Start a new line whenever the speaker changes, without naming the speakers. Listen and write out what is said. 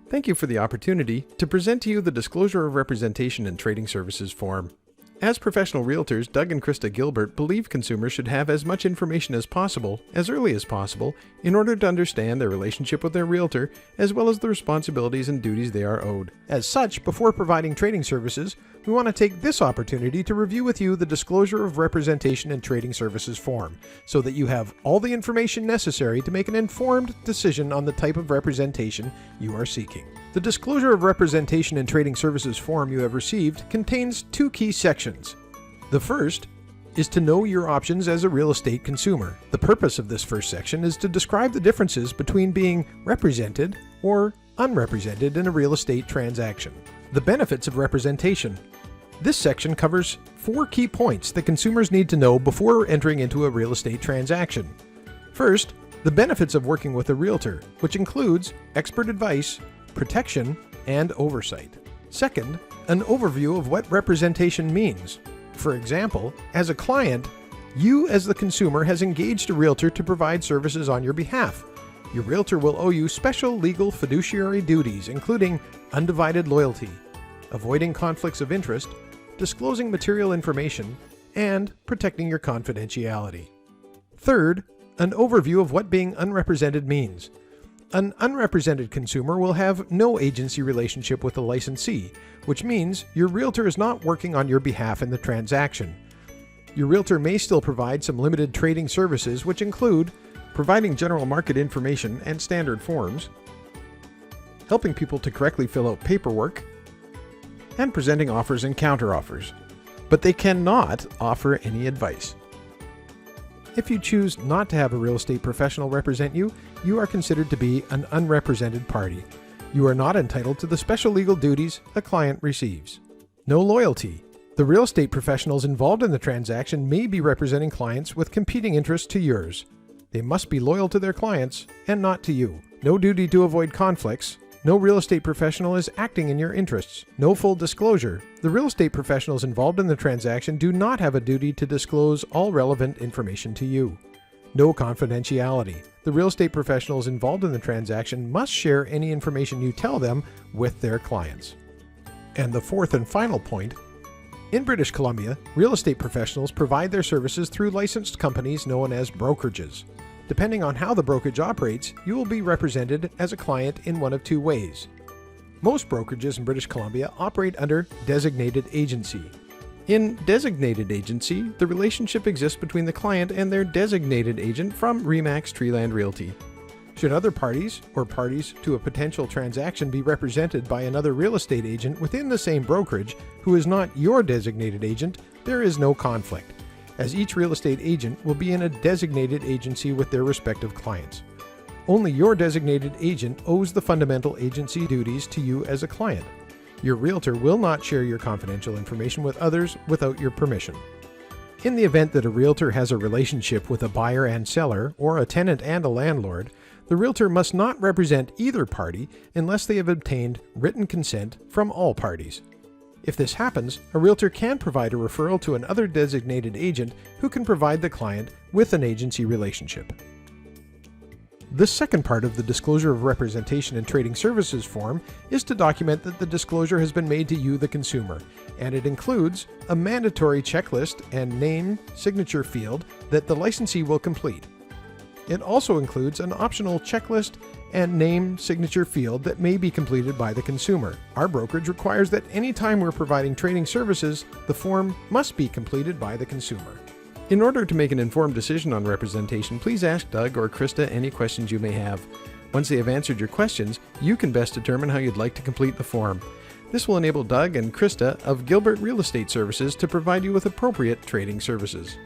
Thank you for the opportunity to present to you the Disclosure of Representation in Trading Services form. As professional realtors, Doug and Krista Gilbert believe consumers should have as much information as possible, as early as possible, in order to understand their relationship with their realtor, as well as the responsibilities and duties they are owed. As such, before providing trading services, we want to take this opportunity to review with you the Disclosure of Representation in Trading Services form, so that you have all the information necessary to make an informed decision on the type of representation you are seeking. The Disclosure of Representation in Trading Services form you have received contains two key sections. The first is to know your options as a real estate consumer. The purpose of this first section is to describe the differences between being represented or unrepresented in a real estate transaction. The benefits of representation. This section covers 4 key points that consumers need to know before entering into a real estate transaction. First, the benefits of working with a realtor, which includes expert advice, protection, and oversight. Second, an overview of what representation means. For example, as a client, you as the consumer has engaged a realtor to provide services on your behalf. Your realtor will owe you special legal fiduciary duties, including undivided loyalty, avoiding conflicts of interest, disclosing material information, and protecting your confidentiality. Third, an overview of what being unrepresented means. An unrepresented consumer will have no agency relationship with the licensee, which means your realtor is not working on your behalf in the transaction. Your realtor may still provide some limited trading services, which include providing general market information and standard forms, helping people to correctly fill out paperwork, and presenting offers and counteroffers. But they cannot offer any advice. If you choose not to have a real estate professional represent you, you are considered to be an unrepresented party. You are not entitled to the special legal duties a client receives. No loyalty. The real estate professionals involved in the transaction may be representing clients with competing interests to yours. They must be loyal to their clients and not to you. No duty to avoid conflicts. No real estate professional is acting in your interests. No full disclosure. The real estate professionals involved in the transaction do not have a duty to disclose all relevant information to you. No confidentiality. The real estate professionals involved in the transaction must share any information you tell them with their clients. And the fourth and final point, in British Columbia, real estate professionals provide their services through licensed companies known as brokerages. Depending on how the brokerage operates, you will be represented as a client in one of 2 ways. Most brokerages in British Columbia operate under designated agency. In designated agency, the relationship exists between the client and their designated agent from RE/MAX Treeland Realty. Should other parties or parties to a potential transaction be represented by another real estate agent within the same brokerage who is not your designated agent, there is no conflict, as each real estate agent will be in a designated agency with their respective clients. Only your designated agent owes the fundamental agency duties to you as a client. Your realtor will not share your confidential information with others without your permission. In the event that a realtor has a relationship with a buyer and seller, or a tenant and a landlord, the realtor must not represent either party unless they have obtained written consent from all parties. If this happens, a realtor can provide a referral to another designated agent who can provide the client with an agency relationship. The second part of the Disclosure of Representation in Trading Services form is to document that the disclosure has been made to you, the consumer, and it includes a mandatory checklist and name signature field that the licensee will complete. It also includes an optional checklist and name signature field that may be completed by the consumer. Our brokerage requires that any time we're providing trading services, the form must be completed by the consumer. In order to make an informed decision on representation, please ask Doug or Krista any questions you may have. Once they have answered your questions, you can best determine how you'd like to complete the form. This will enable Doug and Krista of Gilbert Real Estate Services to provide you with appropriate trading services.